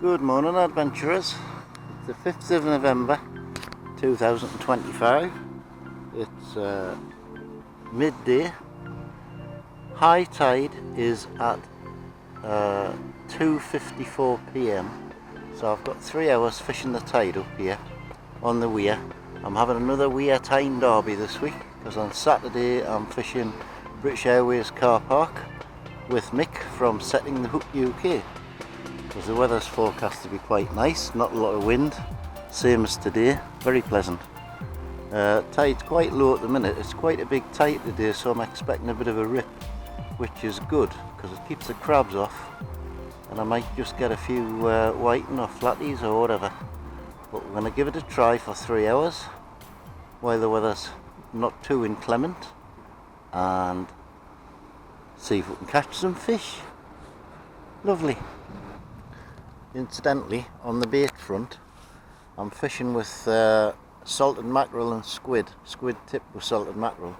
Good morning, adventurers. It's the 5th of November 2025. It's midday. High tide is at 2:54 p.m. So I've got 3 hours fishing the tide up here on the weir. I'm having another Wear and Tyne derby this week because on Saturday I'm fishing British Airways car park with Mick from Setting the Hook UK. Because the weather's forecast to be quite nice, not a lot of wind, same as today, very pleasant. Tide's quite low at the minute, it's quite a big tide today, so I'm expecting a bit of a rip, which is good because it keeps the crabs off, and I might just get a few whiting or flatties or whatever. But we're going to give it a try for 3 hours while the weather's not too inclement and see if we can catch some fish. Lovely. Incidentally, on the bait front, I'm fishing with salted mackerel and squid tipped with salted mackerel.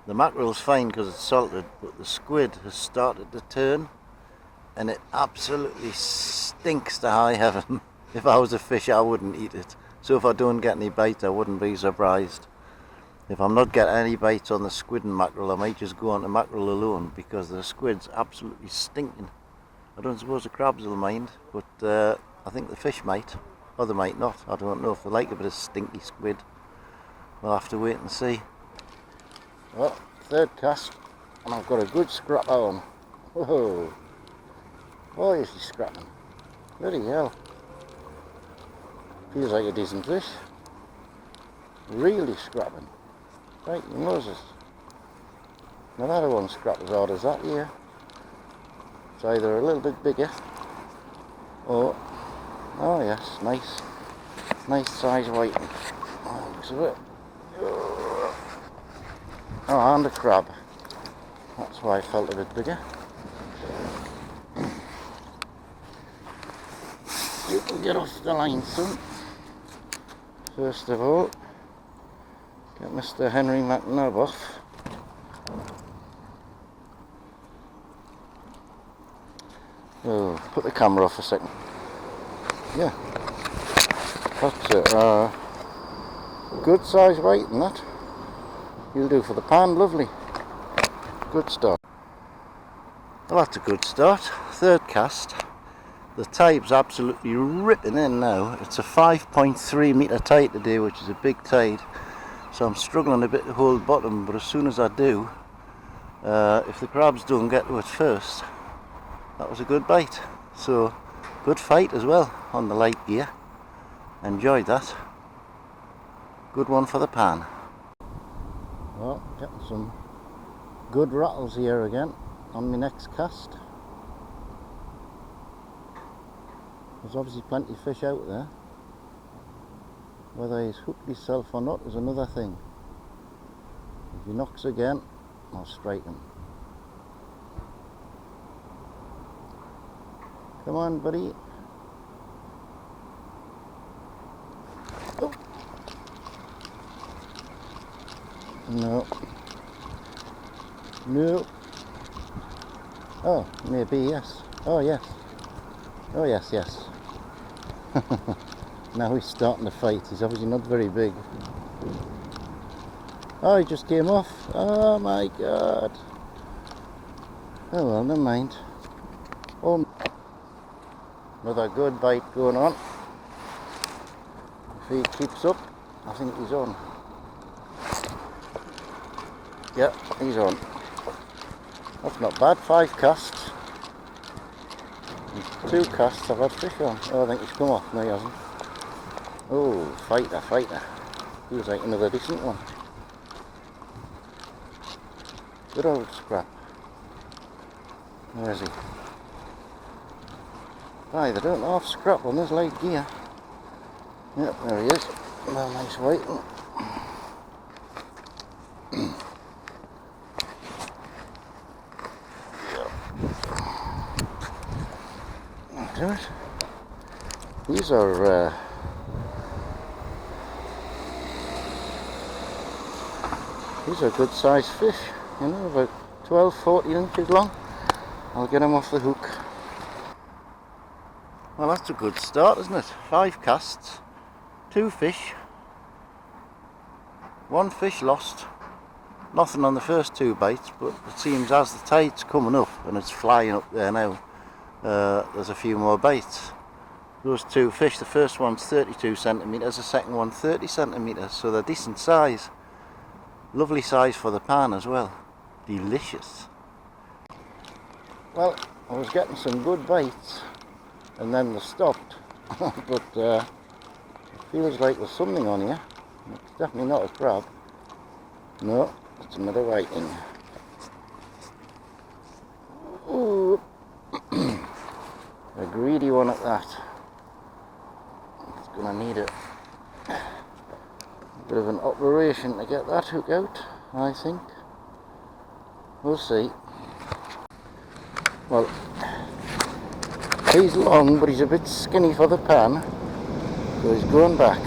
The mackerel's fine because it's salted, but the squid has started to turn and it absolutely stinks to high heaven. If I was a fish, I wouldn't eat it. So if I don't get any bait, I wouldn't be surprised. If I'm not getting any bait on the squid and mackerel, I might just go on to mackerel alone because the squid's absolutely stinking. I don't suppose the crabs will mind, but I think the fish might, or they might not. I don't know if they like a bit of stinky squid. We'll have to wait and see. Well, third cast, and I've got a good scrapper on. Whoa! Oh, is he scrapping? Bloody hell. Feels like a decent fish. Really scrapping. Right, Moses. Now that one scrap as hard as that here. It's either a little bit bigger or, oh yes, nice size whiting. Oh, looks a bit. Oh, and a crab. That's why I felt a bit bigger. You can get off the line soon. First of all, get Mr. Henry McNabb off. Oh, put the camera off a second. Yeah, that's it. Good size weight in that. You'll do for the pan, lovely. Good start. Well, that's a good start. Third cast. The tide's absolutely ripping in now. It's a 5.3 metre tide today, which is a big tide. So I'm struggling a bit to hold bottom, but as soon as I do, if the crabs don't get to it first, that was a good bite. So, good fight as well on the light gear. Enjoyed that. Good one for the pan. Well, getting some good rattles here again on my next cast. There's obviously plenty of fish out there. Whether he's hooked himself or not is another thing. If he knocks again, I'll strike him. Come on, buddy. Oh. No. No. Oh, maybe yes. Oh, yes. Oh, yes, yes. Now he's starting to fight. He's obviously not very big. Oh, he just came off. Oh, my God. Oh, well, never mind. Oh. Another good bite going on. If he keeps up, I think he's on. Yeah, he's on. That's not bad. 5 casts. And 2 casts I've had fish on. Oh, I think he's come off. No, he hasn't. Oh, fighter. Feels like another decent one. Good old scrap. Where is he? Aye, they don't half scrap on this light gear. Yep, there he is. Well, nice weight. Do it. These are good sized fish, you know, about 12-14 inches long. I'll get them off the hook. Well, that's a good start, isn't it? 5 casts, 2 fish, 1 fish lost. Nothing on the first 2 bites, but it seems as the tide's coming up and it's flying up there now, there's a few more bites. Those 2 fish, the first one's 32 centimetres, the second one 30 centimetres, so they're decent size. Lovely size for the pan as well. Delicious. Well, I was getting some good bites and then they stopped, but it feels like there's something on here. It's definitely not a crab. No, it's another whiting. Ooh. A greedy one at that. It's gonna need a bit of an operation to get that hook out, I think. We'll see. Well, he's long, but he's a bit skinny for the pan, so he's going back.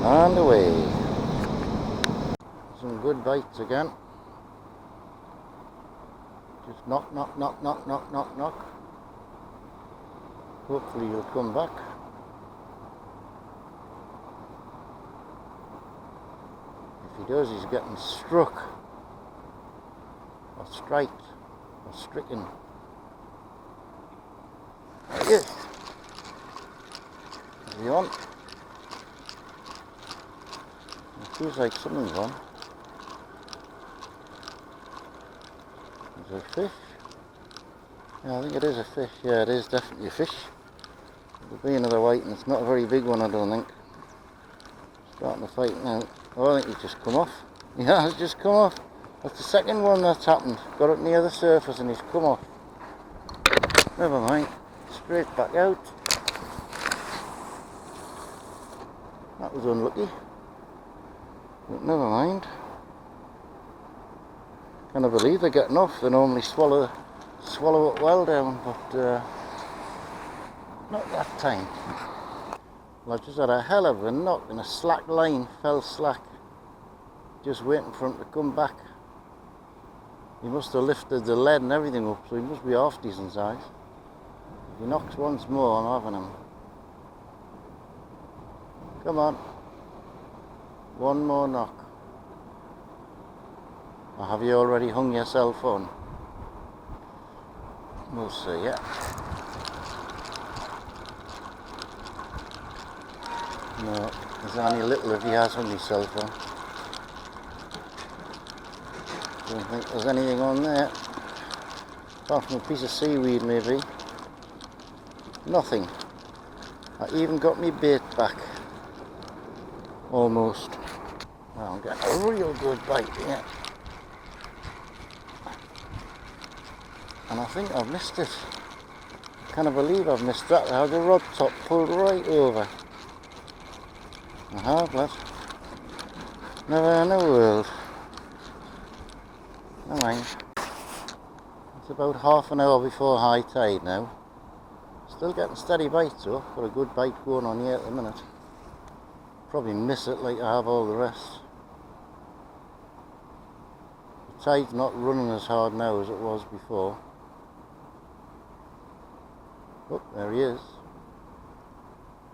And away. Some good bites again. Just knock, knock, knock, knock, knock, knock, knock. Hopefully he'll come back. If he does, he's getting struck, or striked, or stricken. There he is. Is he on? It feels like something's on. Is it a fish? Yeah, I think it is a fish. Yeah, it is definitely a fish. There'll be another white, and it's not a very big one, I don't think. Starting to fight now. Oh, I think he's just come off. Yeah, it's just come off. That's the second one that's happened. Got it near the surface and he's come off. Never mind. Straight back out. That was unlucky. But never mind. Can't believe they're getting off. They normally swallow it well down, but not that time. Well, I just had a hell of a knock in a slack line, fell slack. Just waiting for him to come back. He must have lifted the lead and everything up, so he must be half decent size. If he knocks once more, I'm having him. Come on. One more knock. Or have you already hung yourself on? We'll see, yeah. No, there's only little if he has hung himself on. Don't think there's anything on there. Apart from a piece of seaweed, maybe. Nothing. I even got me bait back. Almost. Well, I'm getting a real good bite here. And I think I've missed it. I can't believe I've missed that. I had the rod top pulled right over. I have, lad. Never in the world. Never mind. It's about half an hour before high tide now. Still getting steady bites though. Got a good bite going on here at the minute. Probably miss it like I have all the rest. The tide's not running as hard now as it was before. Oh, there he is.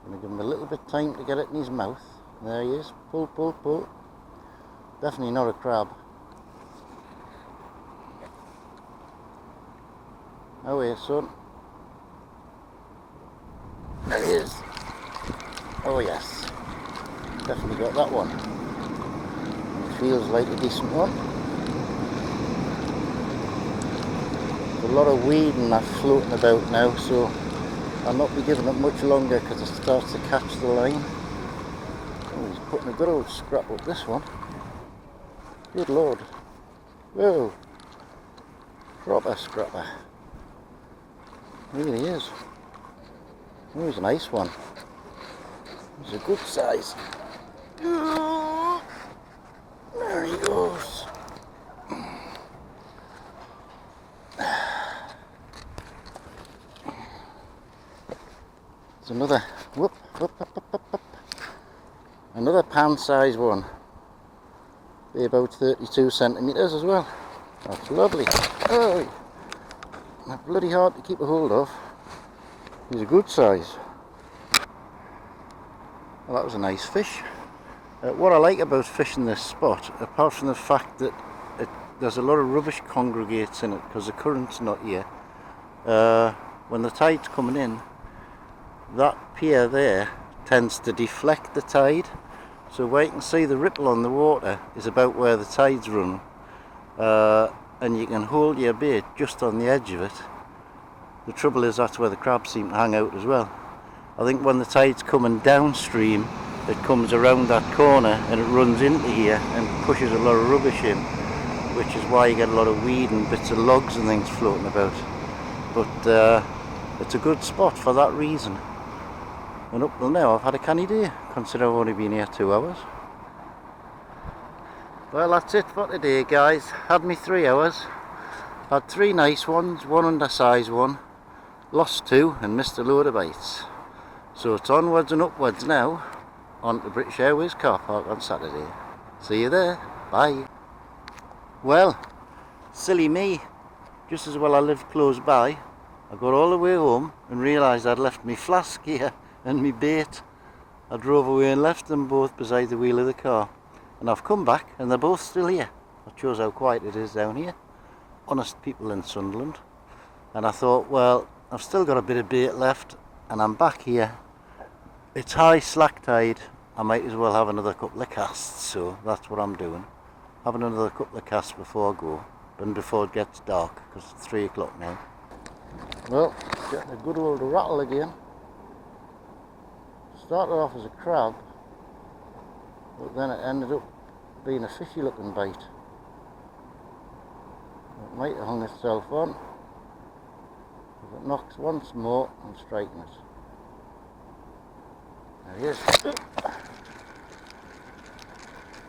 Gonna give him a little bit of time to get it in his mouth. There he is. Pull, pull, pull. Definitely not a crab. Oh here, son. There he is. Oh yes. Definitely got that one. It feels like a decent one. There's a lot of weed and that floating about now, so I'll not be giving it much longer because it starts to catch the line. Oh, he's putting a good old scrap up this one. Good lord. Whoa. Proper scrapper. Really is. Oh, he's a nice one. He's a good size. There he goes. It's another whoop, whoop, whoop, whoop, whoop, whoop. Another pan size one. Be about 32 centimetres as well. That's lovely. Oh. They're bloody hard to keep a hold of. He's a good size. Well, that was a nice fish. What I like about fishing this spot, apart from the fact that there's a lot of rubbish congregates in it because the current's not here, when the tide's coming in, that pier there tends to deflect the tide, so where you can see the ripple on the water is about where the tide's run, and you can hold your bait just on the edge of it. The trouble is that's where the crabs seem to hang out as well. I think when the tide's coming downstream, it comes around that corner and it runs into here and pushes a lot of rubbish in, which is why you get a lot of weed and bits of logs and things floating about. But it's a good spot for that reason. And up till now I've had a canny day, considering I've only been here 2 hours. Well, that's it for today, guys. Had me 3 hours. Had 3 nice ones, 1 undersized one, lost 2 and missed a load of bites. So it's onwards and upwards now, on to British Airways car park on Saturday. See you there. Bye. Well, silly me. Just as well I lived close by. I got all the way home and realised I'd left me flask here and me bait. I drove away and left them both beside the wheel of the car. And I've come back and they're both still here. That shows how quiet it is down here. Honest people in Sunderland. And I thought, well, I've still got a bit of bait left and I'm back here. It's high slack tide. I might as well have another couple of casts, so that's what I'm doing. Having another couple of casts before I go, and before it gets dark, because it's 3 o'clock now. Well, getting a good old rattle again. Started off as a crab, but then it ended up being a fishy looking bite. It might have hung itself on. If it knocks once more, I'm striking it. There he is.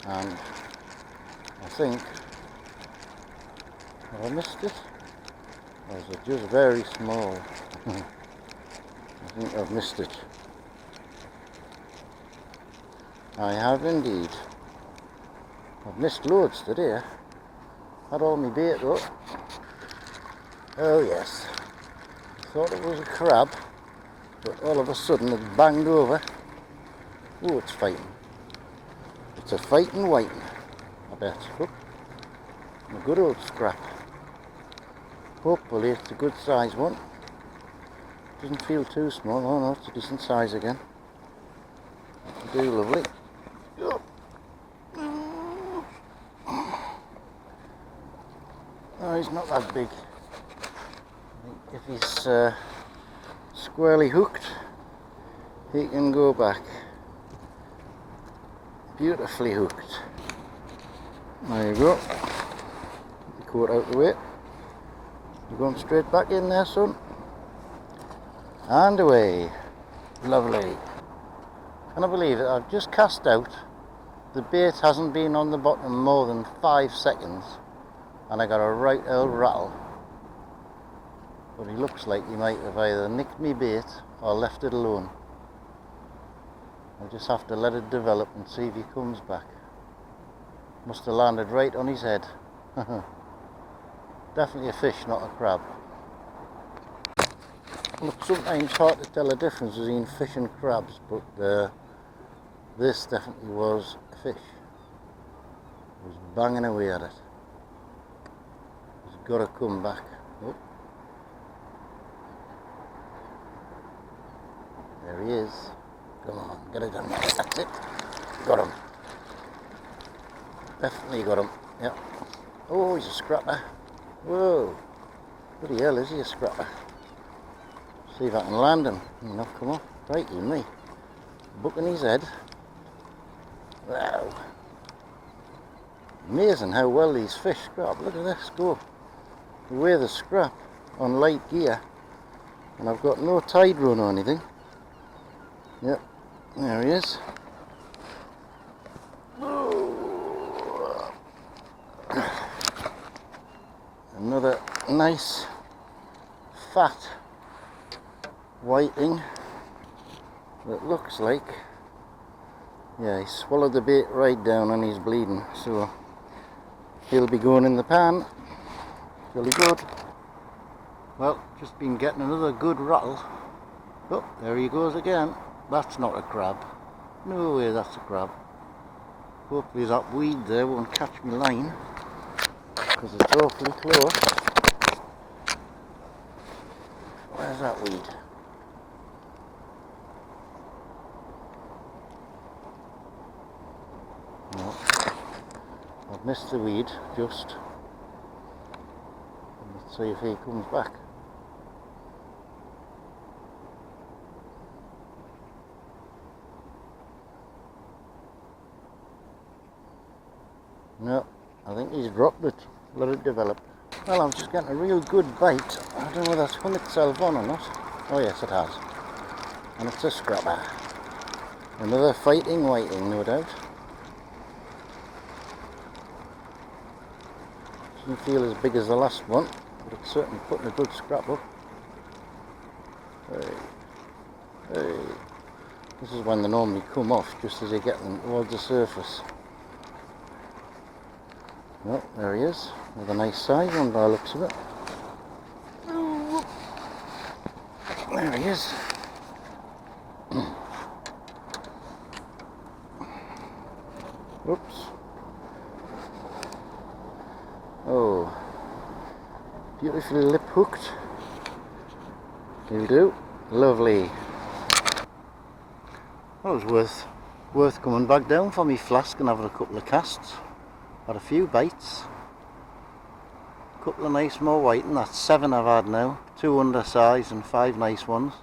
And I think, have I missed it? Or is it just very small? I think I've missed it. I have indeed. I've missed loads today. Had all my bait though. Oh yes. I thought it was a crab, but all of a sudden it banged over. Oh, it's fighting. It's a fighting whiting, I bet. Look, a good old scrap. Hopefully it's a good size one. Doesn't feel too small. Oh no, it's a decent size again. That'll do lovely. Oh, he's not that big. I think if he's squarely hooked, he can go back. Beautifully hooked. There you go. The coat out the way. You're going straight back in there, son. And away. Lovely. Can I believe it? I've just cast out. The bait hasn't been on the bottom more than 5 seconds. And I got a right old rattle. But he looks like he might have either nicked me bait or left it alone. I'll just have to let it develop and see if he comes back. Must have landed right on his head. Definitely a fish, not a crab. Look, sometimes it's hard to tell the difference between fish and crabs, but this definitely was a fish. I was banging away at it. He's got to come back. Oh. There he is. Come on, get it done. That's it. Got him. Definitely got him. Yep. Oh, he's a scrapper. Whoa. Bloody hell, is he a scrapper? See if I can land him. Enough come off. Crikey me. Book in his head. Wow. Amazing how well these fish scrap. Look at this go. The way they scrap on light gear. And I've got no tide run or anything. Yep. There he is. Another nice fat whiting that looks like, yeah, he swallowed the bait right down and he's bleeding, so he'll be going in the pan. Really good. Well, just been getting another good rattle. Oh, there he goes again. That's not a crab. No way that's a crab. Hopefully that weed there won't catch me line, because it's awfully close. Where's that weed? No, I've missed the weed just. Let's see if he comes back. No, I think he's dropped it. Let it develop. Well, I'm just getting a real good bite. I don't know whether that's hung itself on or not. Oh yes, it has. And it's a scrapper. Another fighting whiting, no doubt. Doesn't feel as big as the last one, but it's certainly putting a good scrap up. Hey. Hey. This is when they normally come off, just as you get them towards the surface. Well, there he is, with a nice size one by the looks of it. There he is. Oops. Oh, beautifully lip hooked. Will do. Lovely. Well, it was worth coming back down for me flask and having a couple of casts. Had a few bites. A couple of nice more whiting. That's 7 I've had now. 2 undersize and 5 nice ones.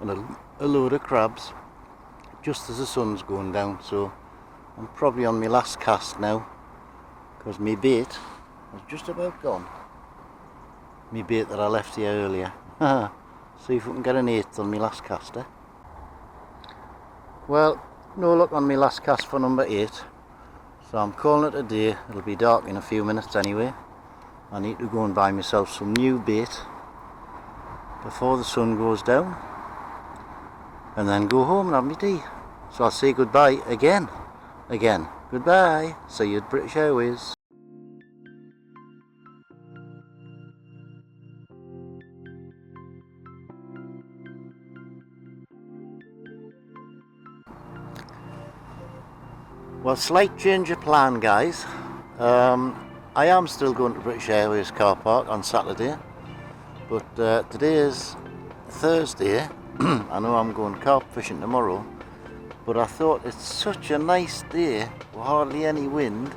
And a load of crabs. Just as the sun's going down. So I'm probably on my last cast now. Because my bait was just about gone. My bait that I left here earlier. See if we can get an 8th on my last caster. Well, no luck on my last cast for number 8. So I'm calling it a day. It'll be dark in a few minutes anyway. I need to go and buy myself some new bait before the sun goes down, and then go home and have my tea. So I'll say goodbye again. Goodbye. See you at British Airways. Well, slight change of plan, guys. I am still going to British Airways car park on Saturday, but today is Thursday. I know I'm going carp fishing tomorrow, but I thought it's such a nice day with hardly any wind,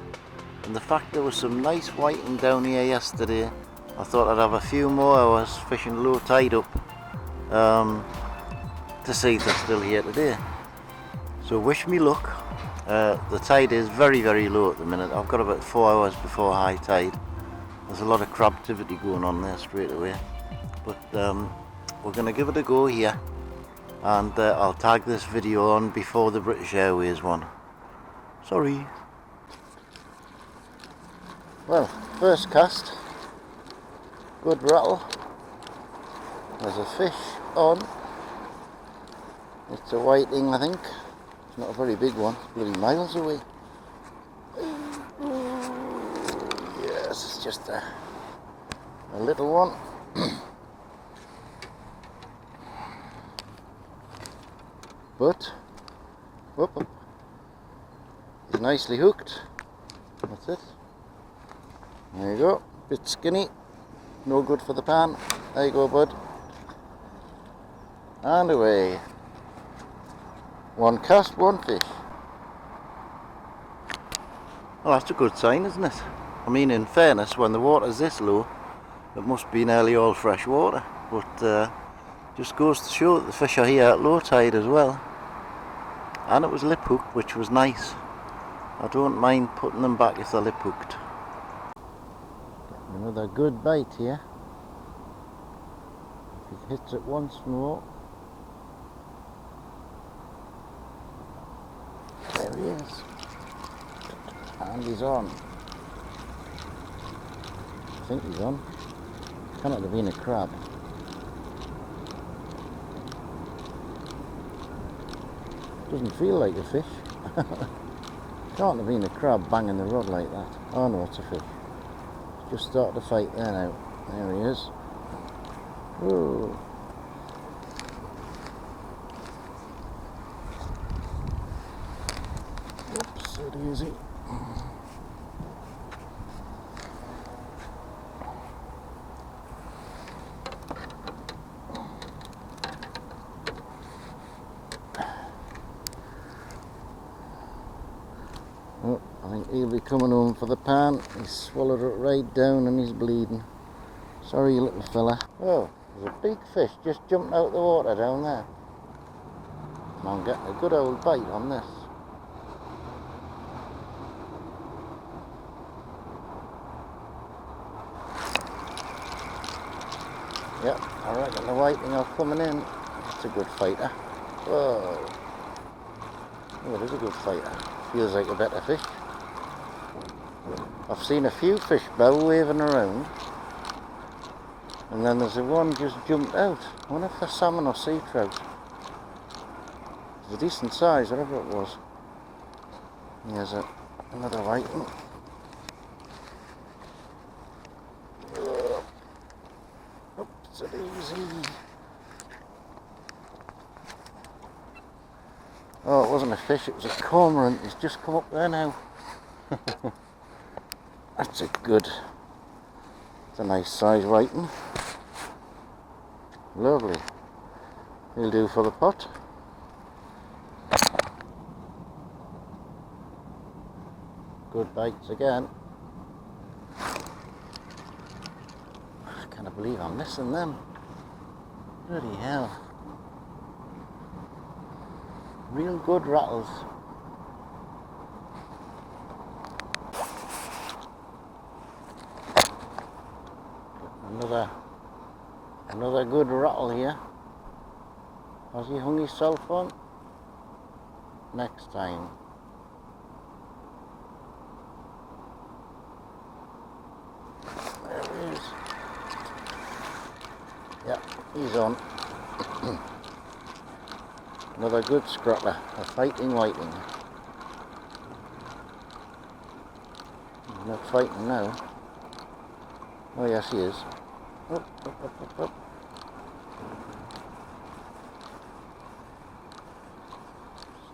and the fact there was some nice whiting down here yesterday, I thought I'd have a few more hours fishing low tide up to see if they're still here today. So wish me luck. The tide is very, very low at the minute. I've got about 4 hours before high tide. There's a lot of crab activity going on there straight away. But we're going to give it a go here. And I'll tag this video on before the British Airways one. Sorry. Well, first cast. Good rattle. There's a fish on. It's a whiting, I think. Not a very big one, it's bloody miles away. Yes, it's just a little one. But, whoop, he's nicely hooked. That's it. There you go, bit skinny, no good for the pan. There you go, bud. And away. One cast, one fish. Well, that's a good sign, isn't it? I mean, in fairness, when the water's this low, it must be nearly all fresh water. But just goes to show that the fish are here at low tide as well. And it was lip hooked, which was nice. I don't mind putting them back if they're lip hooked. Another good bite here. If he hits it once more. There he is. And he's on. I think he's on. Cannot have been a crab. Doesn't feel like a fish. Can't have been a crab banging the rod like that. Oh no, it's a fish. It's just started to fight there now. There he is. Whoa. Oops, so easy. Oh, I think he'll be coming home for the pan. He's swallowed it right down and he's bleeding. Sorry, you little fella. Oh, there's a big fish just jumping out of the water down there. I'm getting a good old bite on this. Yep, I reckon the whiting are coming in. It's a good fighter. Whoa. Oh, it is a good fighter. Feels like a better fish. I've seen a few fish bow waving around. And then there's the one just jumped out. I wonder if they're salmon or sea trout. It's a decent size, whatever it was. Here's another whiting. Oops, it easy. Oh, it wasn't a fish, it was a cormorant. He's just come up there now. That's a good. It's a nice size whiting. Lovely. He'll do for the pot. Good bites again. I can't believe I'm missing them. Bloody hell. Real good rattles. Another good rattle here. Has he hung himself on? Next time. There he is. Yep, he's on. Another good scrotter, a fighting whiting. He's not fighting now. Oh yes, he is. Up.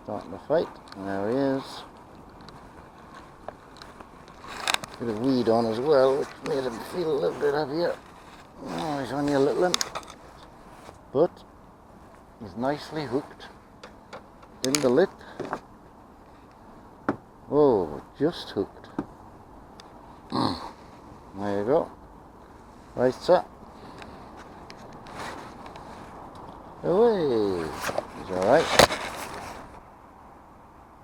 Starting to fight. There he is. Bit of weed on as well, which made him feel a little bit heavier. Oh, he's only a little one, but he's nicely hooked in the lip. Oh, just hooked. There you go. Right, sir. Away. He's alright.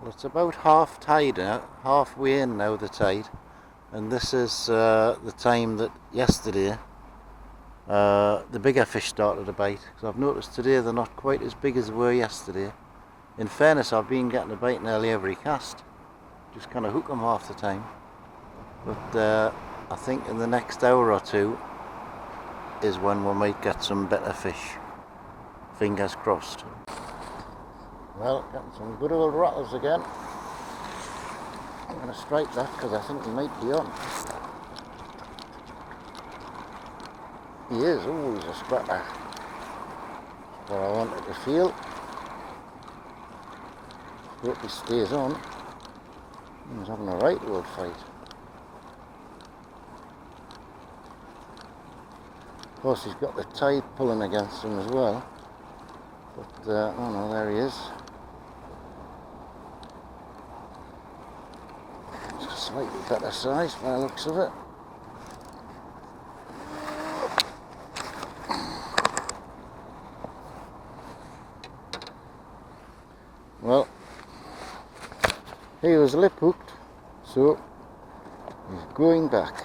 Well, it's about half tide now, halfway in now, the tide. And this is the time that yesterday the bigger fish started to bite. Because I've noticed today they're not quite as big as they were yesterday. In fairness, I've been getting a bite nearly every cast. Just kind of hook them half the time. But I think in the next hour or two is when we might get some better fish. Fingers crossed. Well, getting some good old rattles again. I'm going to strike that because I think he might be on. He is. Oh, he's a scratter. That's what I wanted to feel. Hope he stays on. He's having a right old fight. Of course, he's got the tide pulling against him as well. But, oh no, there he is. It's a slightly better size by the looks of it. Well, he was lip hooked, so he's going back.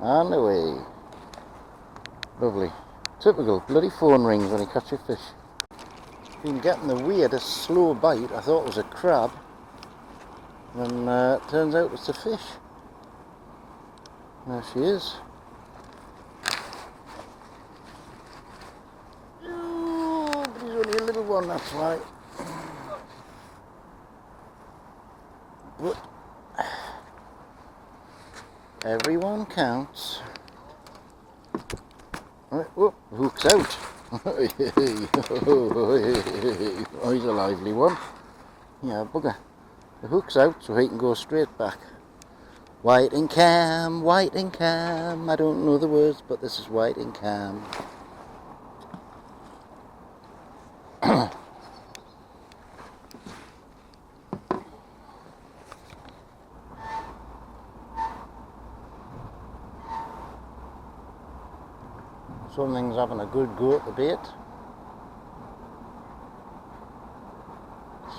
And away. Lovely. Typical bloody phone rings when you catch a fish. Been getting the weirdest slow bite. I thought it was a crab, and it turns out it's a fish. There she is. Oh, but he's only a little one, that's why. But everyone counts. Right, whoop, the hook's out. Oh, he's a lively one. Yeah, bugger. The hook's out so he can go straight back. White and cam, white and cam. I don't know the words, but this is white and cam. Something's having a good go at the bait.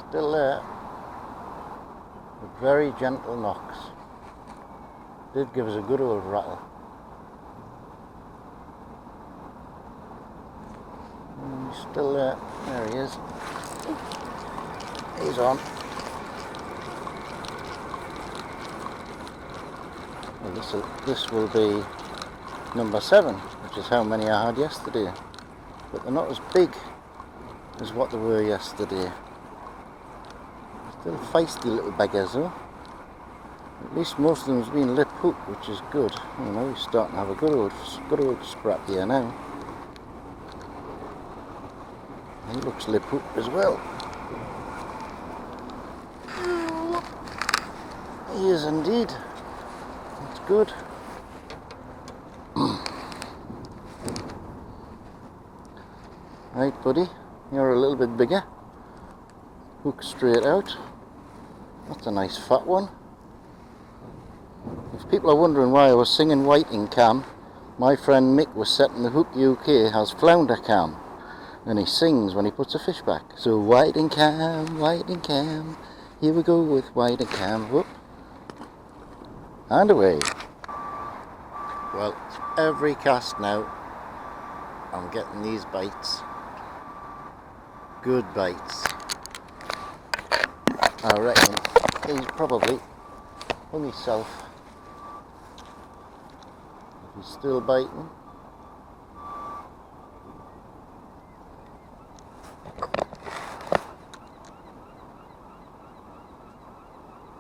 Still there. With very gentle knocks. Did give us a good old rattle. And he's still there. There he is. He's on. Well, this will be number 7, which is how many I had yesterday. But they're not as big as what they were yesterday. Still feisty little beggars though. At least most of them has been lip hook, which is good. You know, he's starting to have a good old scrap here now. He looks lip hook as well. He is indeed. That's good. Right, buddy, you're a little bit bigger. Hook straight out. That's a nice fat one. If people are wondering why I was singing whiting cam, my friend Mick was setting the Hook UK has flounder cam, and he sings when he puts a fish back. So whiting cam, here we go with whiting cam. Whoop. And away. Well, every cast now I'm getting these bites. Good bites. I reckon he's probably hung himself. If he's still biting.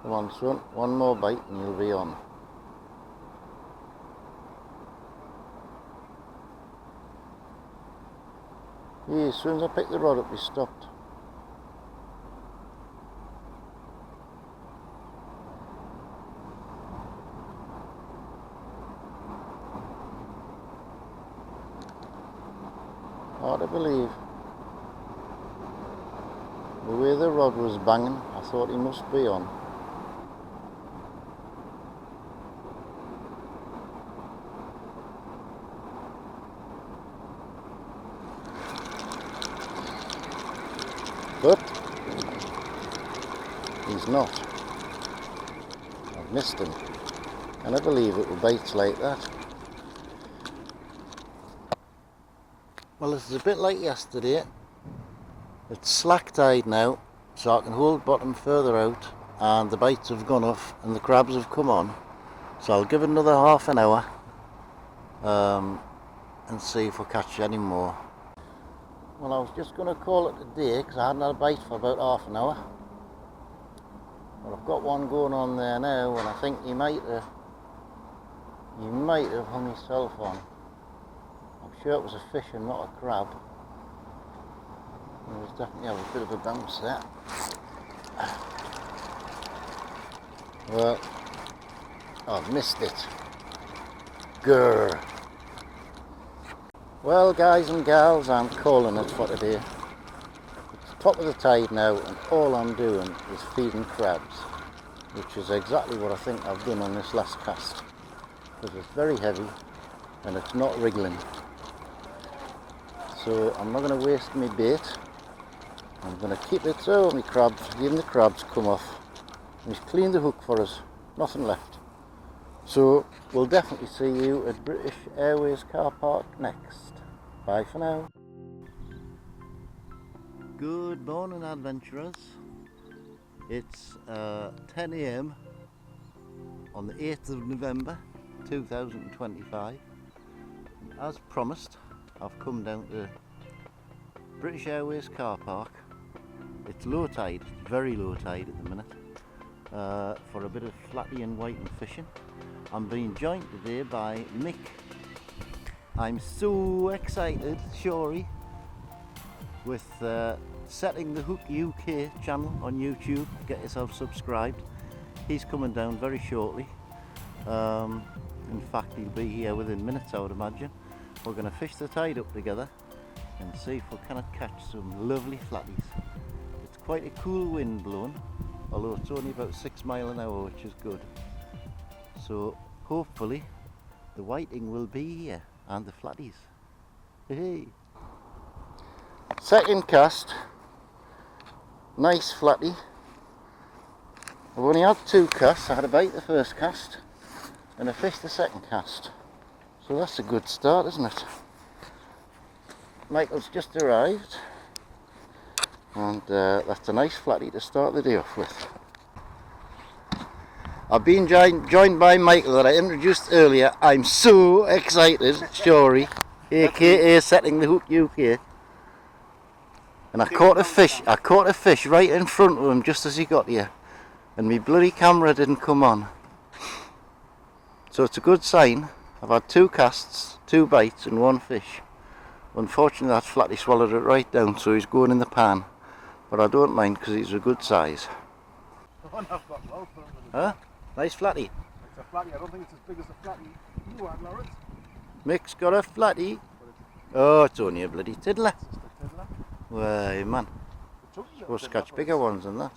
Come on, son, one more bite and you'll be on. Yeah, as soon as I picked the rod up, he stopped. Hard to believe. The way the rod was banging, I thought he must be on. But he's not. I've missed him. And I believe it with baits like that. Well, this is a bit like yesterday. It's slack tide now, so I can hold bottom further out, and the bites have gone off and the crabs have come on. So I'll give it another half an hour and see if we catch any more. Well, I was just going to call it a day because I hadn't had a bite for about half an hour. But I've got one going on there now, and I think he might have hung himself on. I'm sure it was a fish and not a crab. It was definitely have a bit of a bounce there. Well, I've missed it. Grr. Well, guys and gals, I'm calling it for today. It's the top of the tide now, and all I'm doing is feeding crabs, which is exactly what I think I've done on this last cast, because it's very heavy and it's not wriggling. So I'm not going to waste my bait. I'm going to keep it so my crabs, even the crabs come off. And he's cleaned the hook for us, nothing left. So we'll definitely see you at British Airways car park next. Bye for now. Good morning, adventurers. It's 10 AM on the 8th of November 2025. And as promised, I've come down to British Airways car park. It's low tide, very low tide at the minute, for a bit of flatty and whiting fishing. I'm being joined today by Mick I'm so excited, Shorey, with setting the Hook UK channel on YouTube. Get yourself subscribed. He's coming down very shortly. In fact, he'll be here within minutes, I would imagine. We're going to fish the tide up together and see if we cannot catch some lovely flatties. It's quite a cool wind blowing, although it's only about 6 miles an hour, which is good. So hopefully the whiting will be here and the flatties. Hey! Second cast, nice flatty. I've only had 2 casts. I had a bite the first cast and I fished the second cast. So that's a good start, isn't it? Michael's just arrived and that's a nice flatty to start the day off with. I've been joined by Michael that I introduced earlier. I'm so excited, Shorey, aka Setting the Hook UK. And I caught a fish right in front of him just as he got here. And my bloody camera didn't come on. So it's a good sign. I've had 2 casts, 2 bites and 1 fish. Unfortunately that flatty swallowed it right down, so he's going in the pan. But I don't mind because he's a good size. Huh? Nice flatty. It's a flatty. I don't think it's as big as a flatty you had, Lawrence. Mick's got a flatty. Oh, it's only a bloody tiddler. Why, man. Supposed to catch bigger ones than that.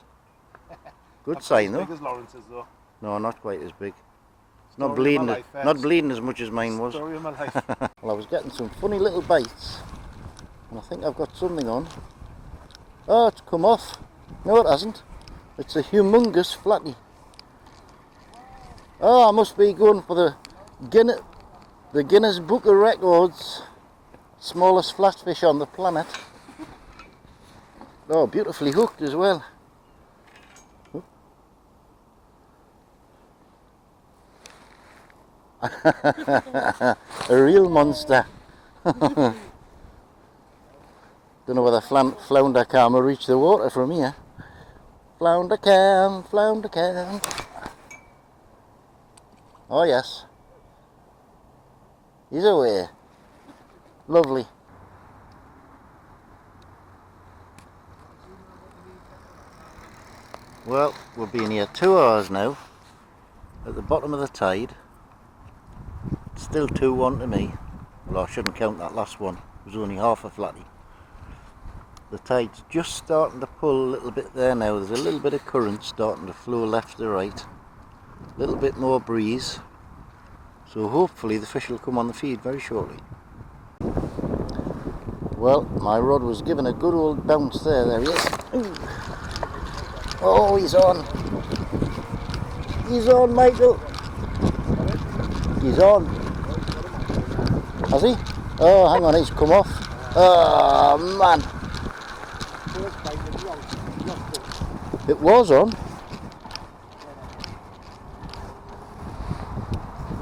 Good sign, though. As big as Lawrence's, though. No, not quite as big. It's not bleeding. Not bleeding as much as mine was. Story of my life. Well, I was getting some funny little bites, and I think I've got something on. Oh, it's come off. No, it hasn't. It's a humongous flatty. Oh, I must be going for the Guinness Book of Records smallest flatfish on the planet. Oh, beautifully hooked as well. A real monster. Don't know whether flounder cam will reach the water from here. Flounder cam, flounder cam. Oh yes, he's away. Lovely. Well, we've been here 2 hours now, at the bottom of the tide. It's still 2-1 to me. Well, I shouldn't count that last one, it was only half a flatty. The tide's just starting to pull a little bit there now. There's a little bit of current starting to flow left to right. A little bit more breeze, so hopefully the fish will come on the feed very shortly. Well, my rod was given a good old bounce there. There he is. Ooh. Oh, he's on. He's on, Michael. He's on. Has he? Oh, hang on, he's come off. Oh man, it was on.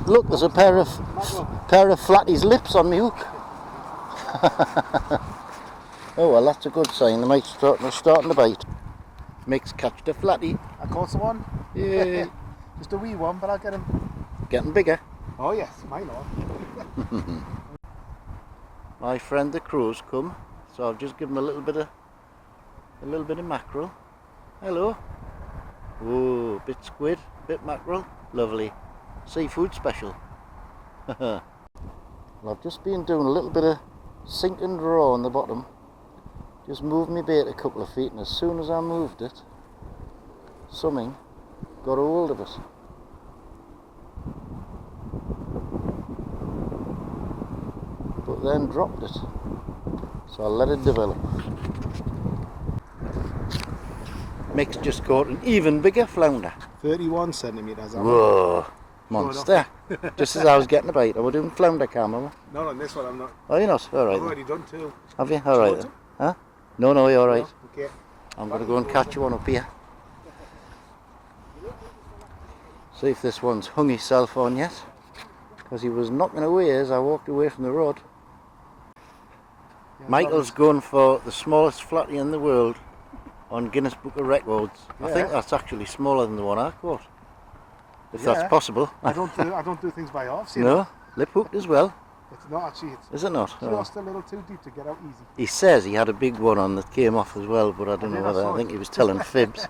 Look, there's a pair of flatties lips on my hook. Oh well, that's a good sign. The mate's starting to bite. Mick's catched a flatty. I caught one. Yeah. Just a wee one, but I'll get him. Getting bigger. Oh yes, mine are. My friend the crow's come, so I've just given him a little bit of mackerel. Hello. Oh, bit squid, bit mackerel. Lovely. Seafood special. Well, I've just been doing a little bit of sink and draw on the bottom. Just moved my bait a couple of feet, and as soon as I moved it, something got a hold of it. But then dropped it. So I let it develop. Mick's just caught an even bigger flounder. 31 centimetres. Whoa, monster. Just as I was getting a bite. I was doing flounder cam, am I? Not on this one, I'm not. Oh, you're not? Alright. I've already done 2. Have you? Alright then. Huh? No, you're alright. No? Okay. I'm going to go and catch one up here. See if this one's hung himself on yet. Because he was knocking away as I walked away from the rod. Yeah, Michael's going for the smallest flatty in the world on Guinness Book of Records. Yeah. I think that's actually smaller than the one I caught. If that's possible. I don't do things by halves. No, lip hooked as well. It's not actually. It's Is it not? just a little too deep to get out easy. He says he had a big one on that came off as well, but I don't know whether. I think he was telling fibs.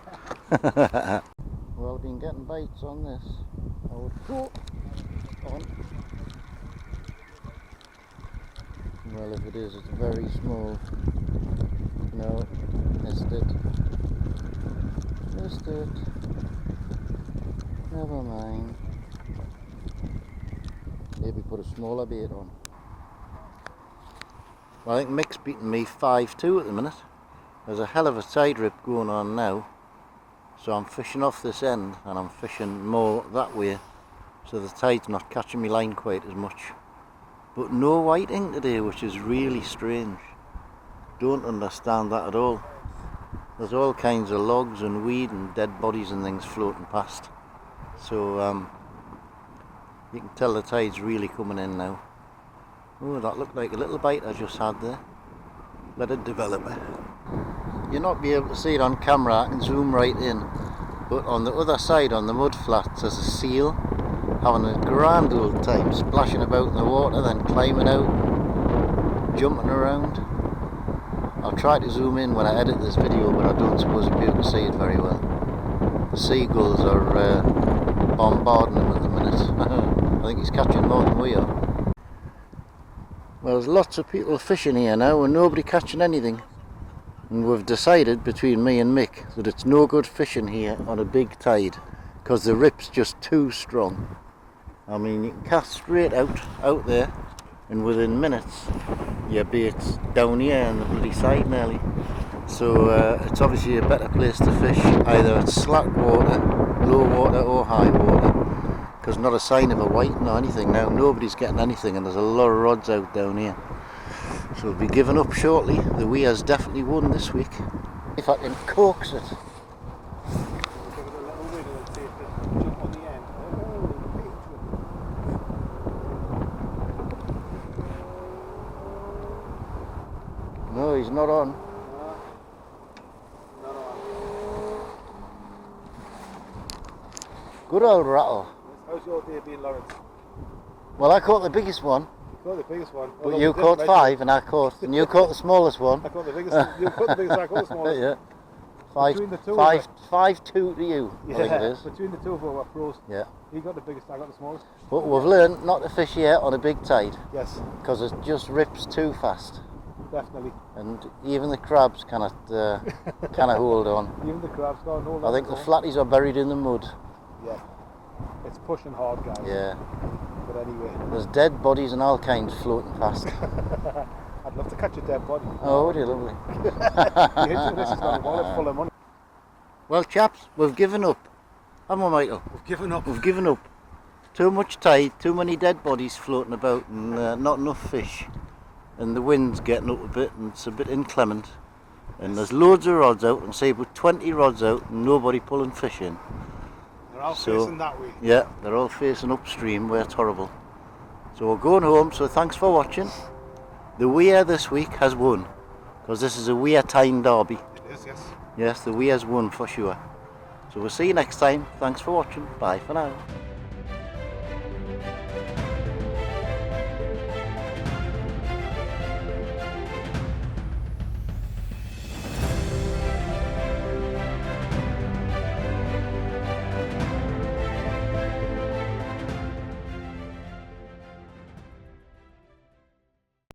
Well, I've been getting bites on this. I would go on. Well, if it is, it's very small. No, missed it. Missed it. Never mind. Maybe put a smaller bait on. Well, I think Mick's beating me 5-2 at the minute. There's a hell of a tide rip going on now. So I'm fishing off this end and I'm fishing more that way. So the tide's not catching me line quite as much. But no whiting today, which is really strange. Don't understand that at all. There's all kinds of logs and weed and dead bodies and things floating past. So you can tell the tide's really coming in now. Oh, that looked like a little bite I just had there. Let it develop. You'll not be able to see it on camera, I can zoom right in. But on the other side, on the mud flats, there's a seal having a grand old time, splashing about in the water, then climbing out, jumping around. I'll try to zoom in when I edit this video, but I don't suppose you'll be able to see it very well. The seagulls are bombarding him at the minute. I think he's catching more than we are. Well, there's lots of people fishing here now and nobody catching anything. And we've decided between me and Mick that it's no good fishing here on a big tide because the rip's just too strong. I mean, you can cast straight out there, and within minutes your bait's down here on the bloody side nearly. So it's obviously a better place to fish, either at slack water, low water or high water, because not a sign of a whiting or anything now. Nobody's getting anything and there's a lot of rods out down here. So we'll be giving up shortly. The Weir's definitely won this week. If I can coax it. No, he's not on. Good old rattle. How's your day been, Lawrence? Well, I caught the biggest one. You caught the biggest one. But you caught 5 and you caught the smallest one. I caught the biggest. You caught the biggest. I caught the smallest. Yeah. Between the two of us. 5-2 to you. Yeah, I think it is. between the two of us, we're pros. Yeah. He got the biggest. I got the smallest. But we've learned not to fish here on a big tide. Yes. Because it just rips too fast. Definitely. And even the crabs cannot hold on. Even the crabs can't hold on. I think the flatties are buried in the mud. Yeah. It's pushing hard, guys. Yeah. But anyway. There's dead bodies and all kinds floating past. I'd love to catch a dead body. Oh, would you? Lovely. This has got a wallet full of money. Well, chaps, we've given up. Haven't we, Michael? We've given up. We've given up. Too much tide, too many dead bodies floating about, and not enough fish. And the wind's getting up a bit, and it's a bit inclement. And there's loads of rods out, and say about 20 rods out, and nobody pulling fish in. They're all facing that way. Yeah, they're all facing upstream where it's horrible. So we're going home, so thanks for watching. The Weir this week has won, because this is a Wear Tyne derby. It is, yes. Yes, the Weir's won for sure. So we'll see you next time. Thanks for watching. Bye for now.